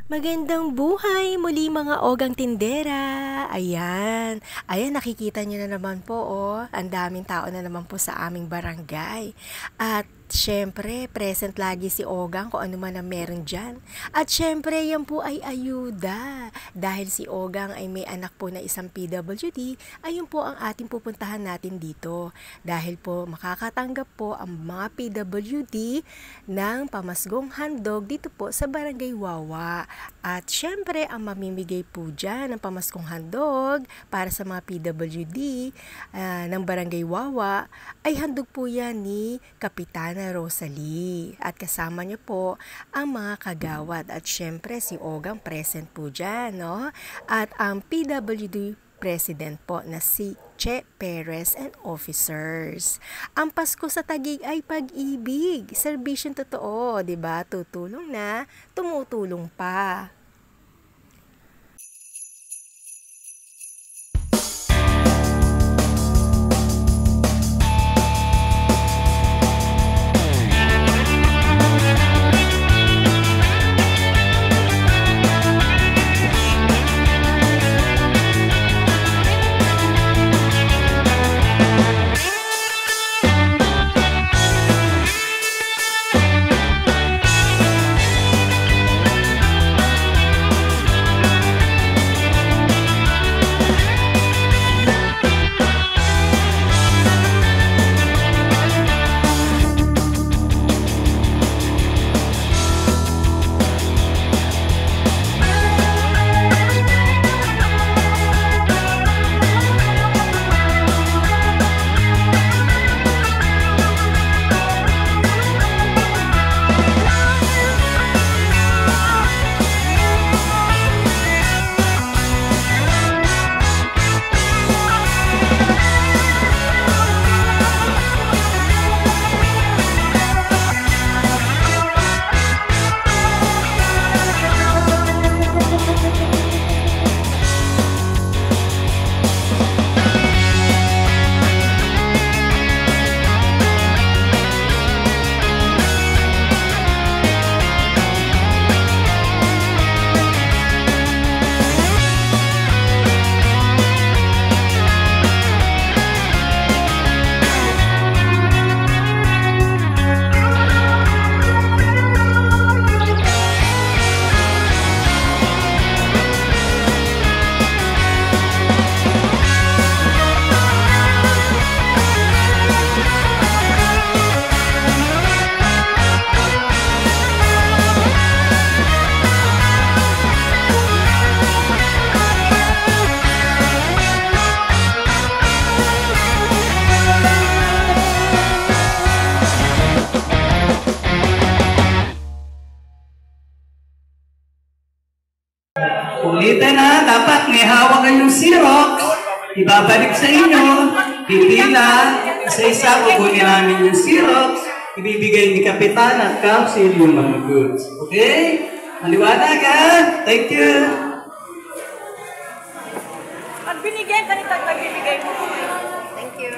Magandang buhay muli mga ogang tindera. Ayan. Ayan, nakikita niyo na naman po, oh. Ang daming tao na naman po sa aming barangay. At syempre, present lagi si Ogang kung ano man ang meron dyan. At syempre, yan po ay ayuda. Dahil si Ogang ay may anak po na isang PWD, ayun po ang ating pupuntahan natin dito. Dahil po makakatanggap po ang mga PWD ng pamasgong handog dito po sa Barangay Wawa. At syempre, ang mamimigay po dyan ng pamaskong handog para sa mga PWD ng Barangay Wawa ay handog po yan ni Kapitana Rosalie. At kasama niyo po ang mga kagawad. At syempre, si Ogang present po dyan, no? At ang PWD President po na si Che Perez and officers. Ang Pasko sa Taguig ay pag-ibig. Serbisyong totoo, 'di ba? Tutulong na, tumutulong pa. Ulitin na, dapat may hawak kayong Xerox. Ibabalik sa inyo. Pipila. Isa-isa kukunin namin yung Xerox. Ibibigay ni Kapitan at Council yung mga goods. Okay? Maliwanag ha? Thank you. Pag binigyan ka nito, nagbibigay mo. Thank you.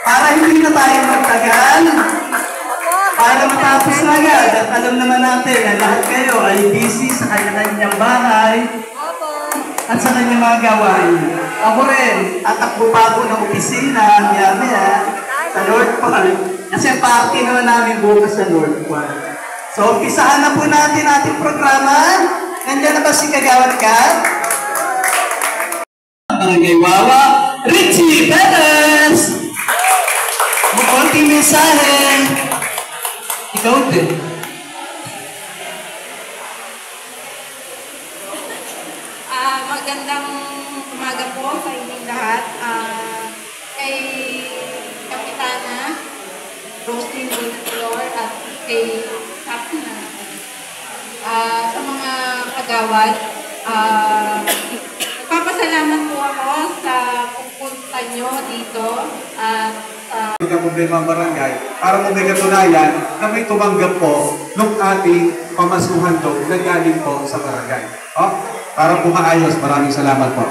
Para hindi na tayo magtagal, para matapos na agad, at alam naman natin na lahat kayo ay busy sa kanya-kanyang bahay at sa kanyang mga gawain. Ako rin, tatakbo pa ako ng opisina, maya-maya, sa North Park. Kasi party naman namin bukas sa North Park. So, umpisahan na po natin ating programa. Nandiyan na ba si Kagawad ka? Barangay Wawa, Richie Perez! Konting mensahe. Ikaw din. Magandang umaga po sa inyong lahat. Kay Kapitana Roslyn Flor at kay Captain. Sa kagawad. Nagpapasalamat po ako sa pupunta nyo dito. Hindi ka problema ang barangay para mo may katunayan na may tumanggap po ng ating pamasuhan doon na galing po sa barangay. Para po maayos. Maraming salamat po.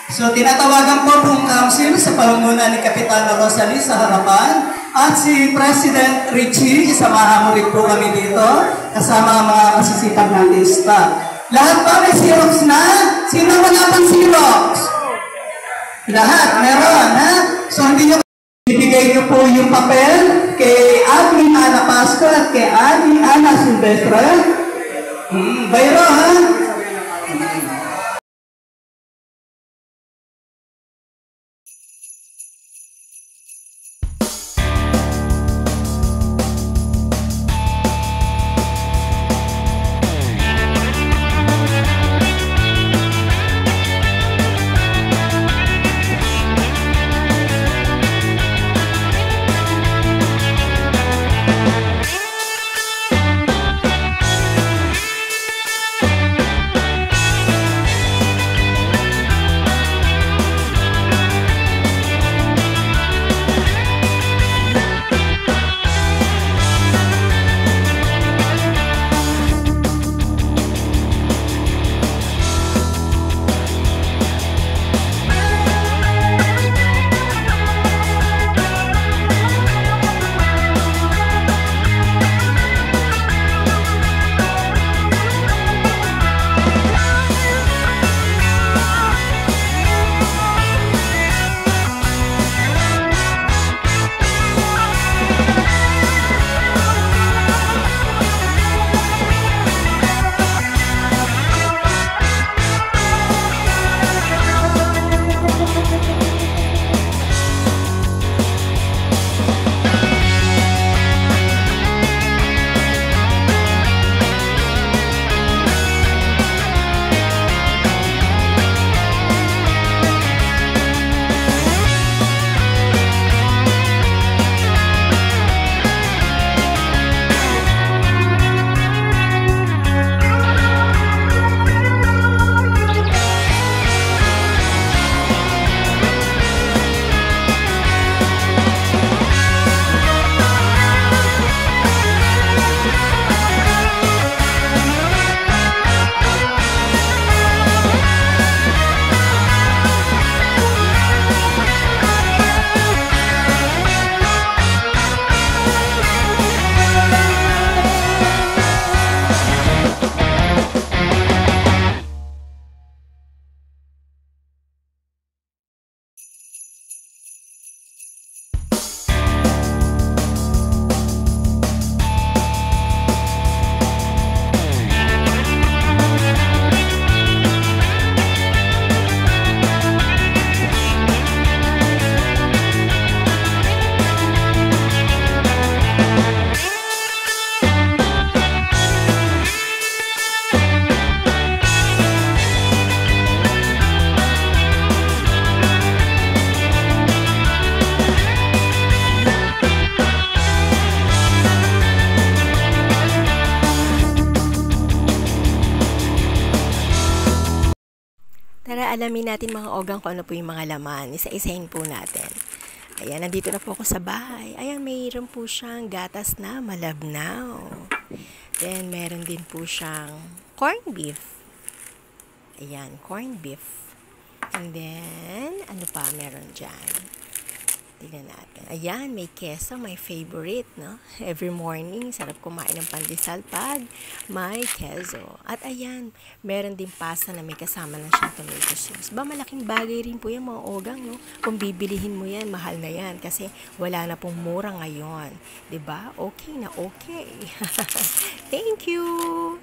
So, tinatawagan po pong council sa pangunguna ni Kapitana Rosalie sa harapan at si President Richie, isamahan mo rin po kami dito kasama ang mga masisipag na lista. Lahat ba may Xerox na? Sino wala pang Xerox? Lahat, meron, ha? So, hindi nyo ibigay nyo po yung papel kay Admin Ana Pasco at kay Admin Ana Silvestre. Bayro, ha? Tara, alamin natin mga ogang kung ano po yung mga laman. Isa-isahin po natin. Ayan, nandito na po ako sa bahay. Ayan, mayroon po siyang gatas na malabnaw. Then, meron din po siyang corned beef. Ayan, corned beef. And then, ano pa meron dyan? Tignan natin. Ayan, may queso, my favorite, no? Every morning, sarap kumain ng pandesal pag may queso. At ayan, meron din pasta na may kasama na siyang tomato sauce. Ba, malaking bagay rin po yan mga ogang, no? Kung bibilihin mo yan, mahal na yan kasi wala na pong mura ngayon. 'Di ba? Okay na okay. Thank you!